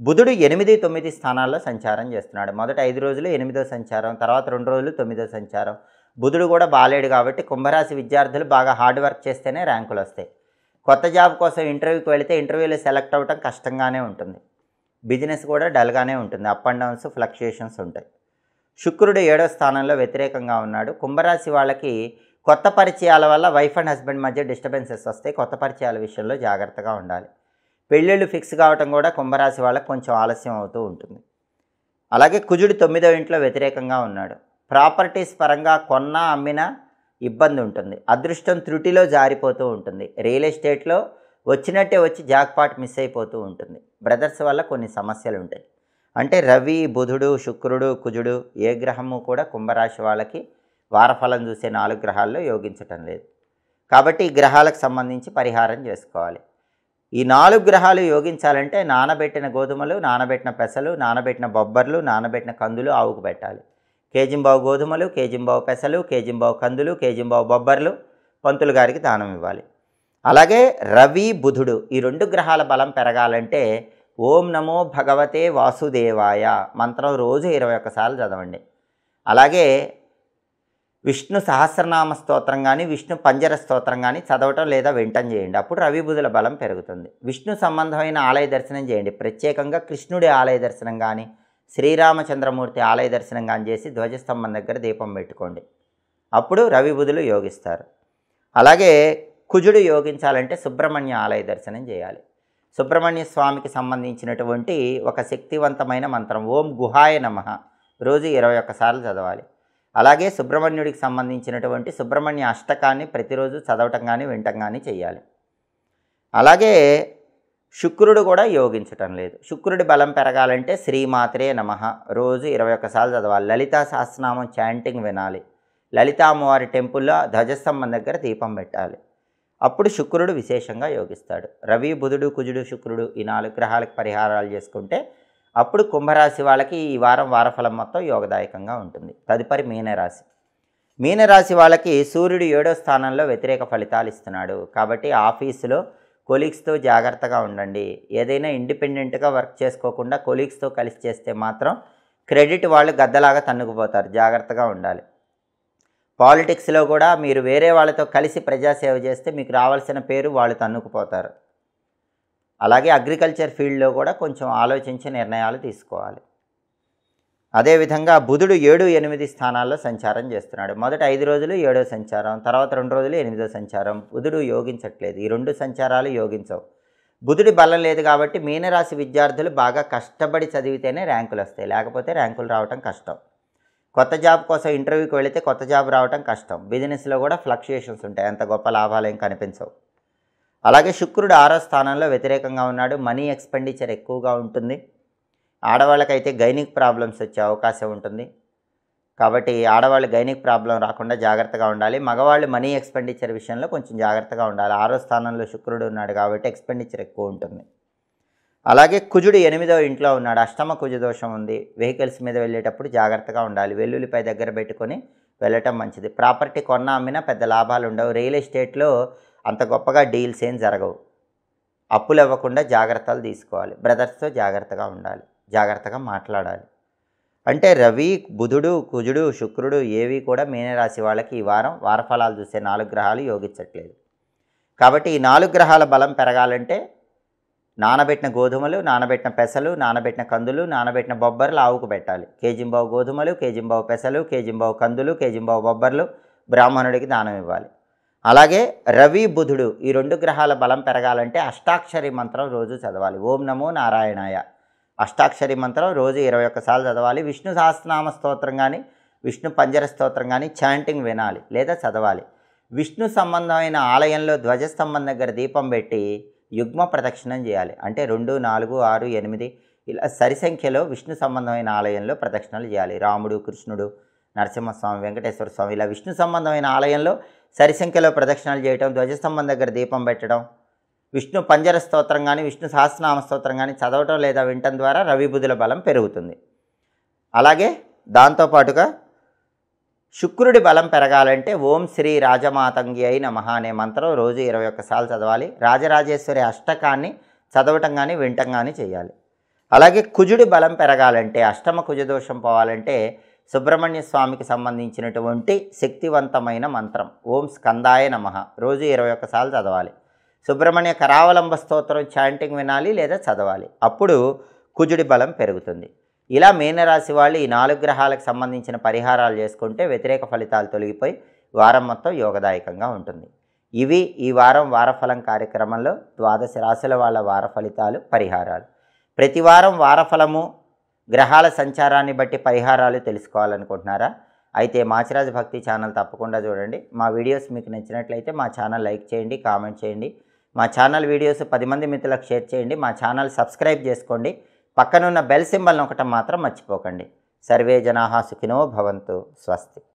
బుధుడు 8, 9 స్థానాల్లో సంచారం చేస్తున్నాడు. మొదట 5 రోజులు 8వ సంచారం, తర్వాత 2 రోజులు 9వ సంచారం. బుధుడు కూడా బాలేడు కాబట్టి కుంభరాశి విద్యార్థులు బాగా హార్డ్ వర్క్ చేస్తేనే ర్యాంకులు వస్తాయి. కొత్త జాబ్ కోసం ఇంటర్వ్యూకి వెళితే ఇంటర్వ్యూలో సెలెక్ట్ అవ్వటం కష్టంగానే ఉంటుంది. బిజినెస్ కూడా డల్గానే ఉంటుంది. అప్ అండ్ డౌన్స్, ఫ్లక్చుయేషన్స్ ఉంటాయి. శుక్రుడు 7వ స్థానంలో వ్యతిరేకంగా ఉన్నాడు. కుంభరాశి వాళ్ళకి కొత్త పరిచయాల వల్ల వైఫ్ అండ్ హస్బెండ్ మధ్య డిస్టర్బెన్సెస్ వస్తాయి. కొత్త పరిచయాల విషయంలో జాగ్రత్తగా ఉండాలి. పెళ్ళిళ్ళు ఫిక్స్ కావటం కూడా కుంభరాశి వాళ్ళకి కొంచెం ఆలస్యం అవుతూ ఉంటుంది. అలాగే కుజుడు 9వ ఇంట్లో వ్యతిరేకంగా ఉన్నాడు. ప్రాపర్టీస్ పరంగా కొన్నా అమ్మినా ఇబ్బంది ఉంటుంది. అదృష్టం త్రుటిలో జారిపోతూ ఉంటుంది. రియల్ ఎస్టేట్లో వచ్చినట్టే వచ్చి జాక్పాట్ మిస్ అయిపోతూ ఉంటుంది. బ్రదర్స్ వల్ల కొన్ని సమస్యలు ఉంటాయి. అంటే రవి, బుధుడు, శుక్రుడు, కుజుడు ఏ గ్రహము కూడా కుంభరాశి వాళ్ళకి వారఫలం చూసే 4 గ్రహాల్లో యోగించటం లేదు. కాబట్టి ఈ గ్రహాలకు సంబంధించి పరిహారం చేసుకోవాలి. ఈ 4 గ్రహాలు యోగించాలంటే నానబెట్టిన గోధుమలు, నానబెట్టిన పెసలు, నానబెట్టిన బొబ్బర్లు, నానబెట్టిన కందులు ఆవుకు పెట్టాలి. కేజింబావు గోధుమలు, కేజింబావు పెసలు, కేజింబావు కందులు, కేజింబావు బొబ్బర్లు పంతులు గారికి దానం ఇవ్వాలి. అలాగే రవి, బుధుడు ఈ 2 గ్రహాల బలం పెరగాలంటే ఓం నమో భగవతే వాసుదేవాయ మంత్రం రోజు 21 సార్లు చదవండి. అలాగే విష్ణు సహస్రనామ స్తోత్రం కానీ, విష్ణు పంజర స్తోత్రం కానీ చదవటం లేదా వింటం చేయండి. అప్పుడు రవి బుధుల బలం పెరుగుతుంది. విష్ణు సంబంధమైన ఆలయ దర్శనం చేయండి. ప్రత్యేకంగా కృష్ణుడి ఆలయ దర్శనం కానీ, శ్రీరామచంద్రమూర్తి ఆలయ దర్శనం కానీ చేసి ధ్వజస్తంభం దగ్గర దీపం పెట్టుకోండి. అప్పుడు రవి బుధులు యోగిస్తారు. అలాగే కుజుడు యోగించాలంటే సుబ్రహ్మణ్య ఆలయ దర్శనం చేయాలి. సుబ్రహ్మణ్య స్వామికి సంబంధించినటువంటి ఒక శక్తివంతమైన మంత్రం ఓం గుహాయ నమః రోజు 21 సార్లు చదవాలి. అలాగే సుబ్రహ్మణ్యుడికి సంబంధించినటువంటి సుబ్రహ్మణ్య అష్టకాన్ని ప్రతిరోజు చదవటం కానీ వినటం కానీ చేయాలి. అలాగే శుక్రుడు కూడా యోగించటం లేదు. శుక్రుడి బలం పెరగాలంటే శ్రీమాత్రే నమః రోజు 21 సార్లు చదవాలి. లలితా సహస్రనామం చాంటింగ్ వినాలి. లలితా అమ్మవారి టెంపుల్లో ధ్వజస్తంభం దగ్గర దీపం పెట్టాలి. అప్పుడు శుక్రుడు విశేషంగా యోగిస్తాడు. రవి, బుధుడు, కుజుడు, శుక్రుడు ఈ 4 గ్రహాలకు పరిహారాలు చేసుకుంటే అప్పుడు కుంభరాశి వాళ్ళకి ఈ వారం వారఫలం మొత్తం యోగదాయకంగా ఉంటుంది. తదుపరి మీనరాశి. మీనరాశి వాళ్ళకి సూర్యుడు 7వ స్థానంలో వ్యతిరేక ఫలితాలు ఇస్తున్నాడు. కాబట్టి ఆఫీసులో కొలీగ్స్తో జాగ్రత్తగా ఉండండి. ఏదైనా ఇండిపెండెంట్గా వర్క్ చేసుకోకుండా కొలీగ్స్తో కలిసి చేస్తే మాత్రం క్రెడిట్ వాళ్ళు గద్దలాగా తన్నుకుపోతారు. జాగ్రత్తగా ఉండాలి. పాలిటిక్స్లో కూడా మీరు వేరే వాళ్ళతో కలిసి ప్రజాసేవ చేస్తే మీకు రావాల్సిన పేరు వాళ్ళు తన్నుకుపోతారు. అలాగే అగ్రికల్చర్ ఫీల్డ్లో కూడా కొంచెం ఆలోచించి నిర్ణయాలు తీసుకోవాలి. అదేవిధంగా బుధుడు 7, 8 స్థానాల్లో సంచారం చేస్తున్నాడు. మొదట 5 రోజులు 7వ సంచారం, తర్వాత 2 రోజులు 8వ సంచారం. బుధుడు యోగించట్లేదు. ఈ 2 సంచారాలు యోగించవు. బుధుడి బలం లేదు కాబట్టి మీనరాశి విద్యార్థులు బాగా కష్టపడి చదివితేనే ర్యాంకులు వస్తాయి. లేకపోతే ర్యాంకులు రావటం కష్టం. కొత్త జాబ్ కోసం ఇంటర్వ్యూకి వెళితే కొత్త జాబ్ రావటం కష్టం. బిజినెస్లో కూడా ఫ్లక్చుయేషన్స్ ఉంటాయి. అంత గొప్ప లాభాలు ఏం కనిపించవు. అలాగే శుక్రుడు 6వ స్థానంలో వ్యతిరేకంగా ఉన్నాడు. మనీ ఎక్స్పెండిచర్ ఎక్కువగా ఉంటుంది. ఆడవాళ్ళకైతే గైనిక్ ప్రాబ్లమ్స్ వచ్చే అవకాశం ఉంటుంది. కాబట్టి ఆడవాళ్ళు గైనిక్ ప్రాబ్లం రాకుండా జాగ్రత్తగా ఉండాలి. మగవాళ్ళు మనీ ఎక్స్పెండిచర్ విషయంలో కొంచెం జాగ్రత్తగా ఉండాలి. 6వ స్థానంలో శుక్రుడు ఉన్నాడు కాబట్టి ఎక్స్పెండిచర్ ఎక్కువ ఉంటుంది. అలాగే కుజుడు 8వ ఇంట్లో ఉన్నాడు. అష్టమ కుజ దోషం ఉంది. వెహికల్స్ మీద వెళ్ళేటప్పుడు జాగ్రత్తగా ఉండాలి. వెల్లుల్లిపై దగ్గర పెట్టుకొని వెళ్ళటం మంచిది. ప్రాపర్టీ కొన్నా అమ్మినా పెద్ద లాభాలు ఉండవు. రియల్ ఎస్టేట్లో అంత గొప్పగా డీల్స్ ఏం జరగవు. అప్పులు ఇవ్వకుండా జాగ్రత్తలు తీసుకోవాలి. బ్రదర్స్తో జాగ్రత్తగా ఉండాలి. జాగ్రత్తగా మాట్లాడాలి. అంటే రవి, బుధుడు, కుజుడు, శుక్రుడు ఏవి కూడా మీనరాశి వాళ్ళకి ఈ వారం వారఫలాలు చూసే 4 గ్రహాలు యోగించట్లేదు. కాబట్టి ఈ 4 గ్రహాల బలం పెరగాలంటే నానబెట్టిన గోధుమలు, నానబెట్టిన పెసలు, నానబెట్టిన కందులు, నానబెట్టిన బొబ్బర్లు ఆవుకు పెట్టాలి. కేజింబావు గోధుమలు, కేజింబావు పెసలు, కేజింబావు కందులు, కేజింబావు బొబ్బర్లు బ్రాహ్మణుడికి దానం ఇవ్వాలి. అలాగే రవి, బుధుడు ఈ 2 గ్రహాల బలం పెరగాలంటే అష్టాక్షరి మంత్రం రోజు చదవాలి. ఓం నమో నారాయణాయ అష్టాక్షరి మంత్రం రోజు 21 సార్లు చదవాలి. విష్ణు సహస్రనామ స్తోత్రం కానీ, విష్ణు పంజర స్తోత్రం కానీ చాంటింగ్ వినాలి లేదా చదవాలి. విష్ణు సంబంధమైన ఆలయంలో ధ్వజస్తంభం దగ్గర దీపం పెట్టి యుగ్మ ప్రదక్షిణం చేయాలి. అంటే 2, 4, 6, 8 ఇలా సరి సంఖ్యలో విష్ణు సంబంధమైన ఆలయంలో ప్రదక్షిణలు చేయాలి. రాముడు, కృష్ణుడు, నరసింహస్వామి, వెంకటేశ్వర స్వామి ఇలా విష్ణు సంబంధమైన ఆలయంలో సరి సంఖ్యలో ప్రదక్షిణలు చేయటం, ధ్వజస్తంభం దగ్గర దీపం పెట్టడం, విష్ణు పంజర స్తోత్రం కానీ విష్ణు సహస్రనామ స్తోత్రం కానీ చదవటం లేదా వినటం ద్వారా రవి బుధుల బలం పెరుగుతుంది. అలాగే దాంతోపాటుగా శుక్రుడి బలం పెరగాలంటే ఓం శ్రీ రాజమాతంగి అయి నమః అనే మంత్రం రోజు 21 సార్లు చదవాలి. రాజరాజేశ్వరి అష్టకాన్ని చదవటం కానీ వినటం కానీ చేయాలి. అలాగే కుజుడి బలం పెరగాలంటే అష్టమ కుజదోషం పోవాలంటే సుబ్రహ్మణ్య స్వామికి సంబంధించినటువంటి శక్తివంతమైన మంత్రం ఓం స్కందాయ నమః రోజు 21 సార్లు చదవాలి. సుబ్రహ్మణ్య కరావలంబ స్తోత్రం చాంటింగ్ వినాలి లేదా చదవాలి. అప్పుడు కుజుడి బలం పెరుగుతుంది. ఇలా మీనరాశి వాళ్ళు ఈ 4 గ్రహాలకు సంబంధించిన పరిహారాలు చేసుకుంటే వ్యతిరేక ఫలితాలు తొలగిపోయి వారం మొత్తం యోగదాయకంగా ఉంటుంది. ఇవి ఈ వారం వారఫలం కార్యక్రమంలో 12 రాశుల వాళ్ళ వార ఫలితాలు, పరిహారాలు. ప్రతి వారం వారఫలము గ్రహాల సంచారాన్ని బట్టి పరిహారాలు తెలుసుకోవాలనుకుంటున్నారా? అయితే మాచిరాజు భక్తి ఛానల్ తప్పకుండా చూడండి. మా వీడియోస్ మీకు నచ్చినట్లయితే మా ఛానల్ లైక్ చేయండి, కామెంట్ చేయండి. మా ఛానల్ వీడియోస్ 10 మంది మిత్రులకు షేర్ చేయండి. మా ఛానల్ సబ్స్క్రైబ్ చేసుకోండి. పక్కనున్న బెల్ సింబల్ నొక్కటం మాత్రం మర్చిపోకండి. సర్వే జనాః సుఖినో భవంతు. స్వస్తి.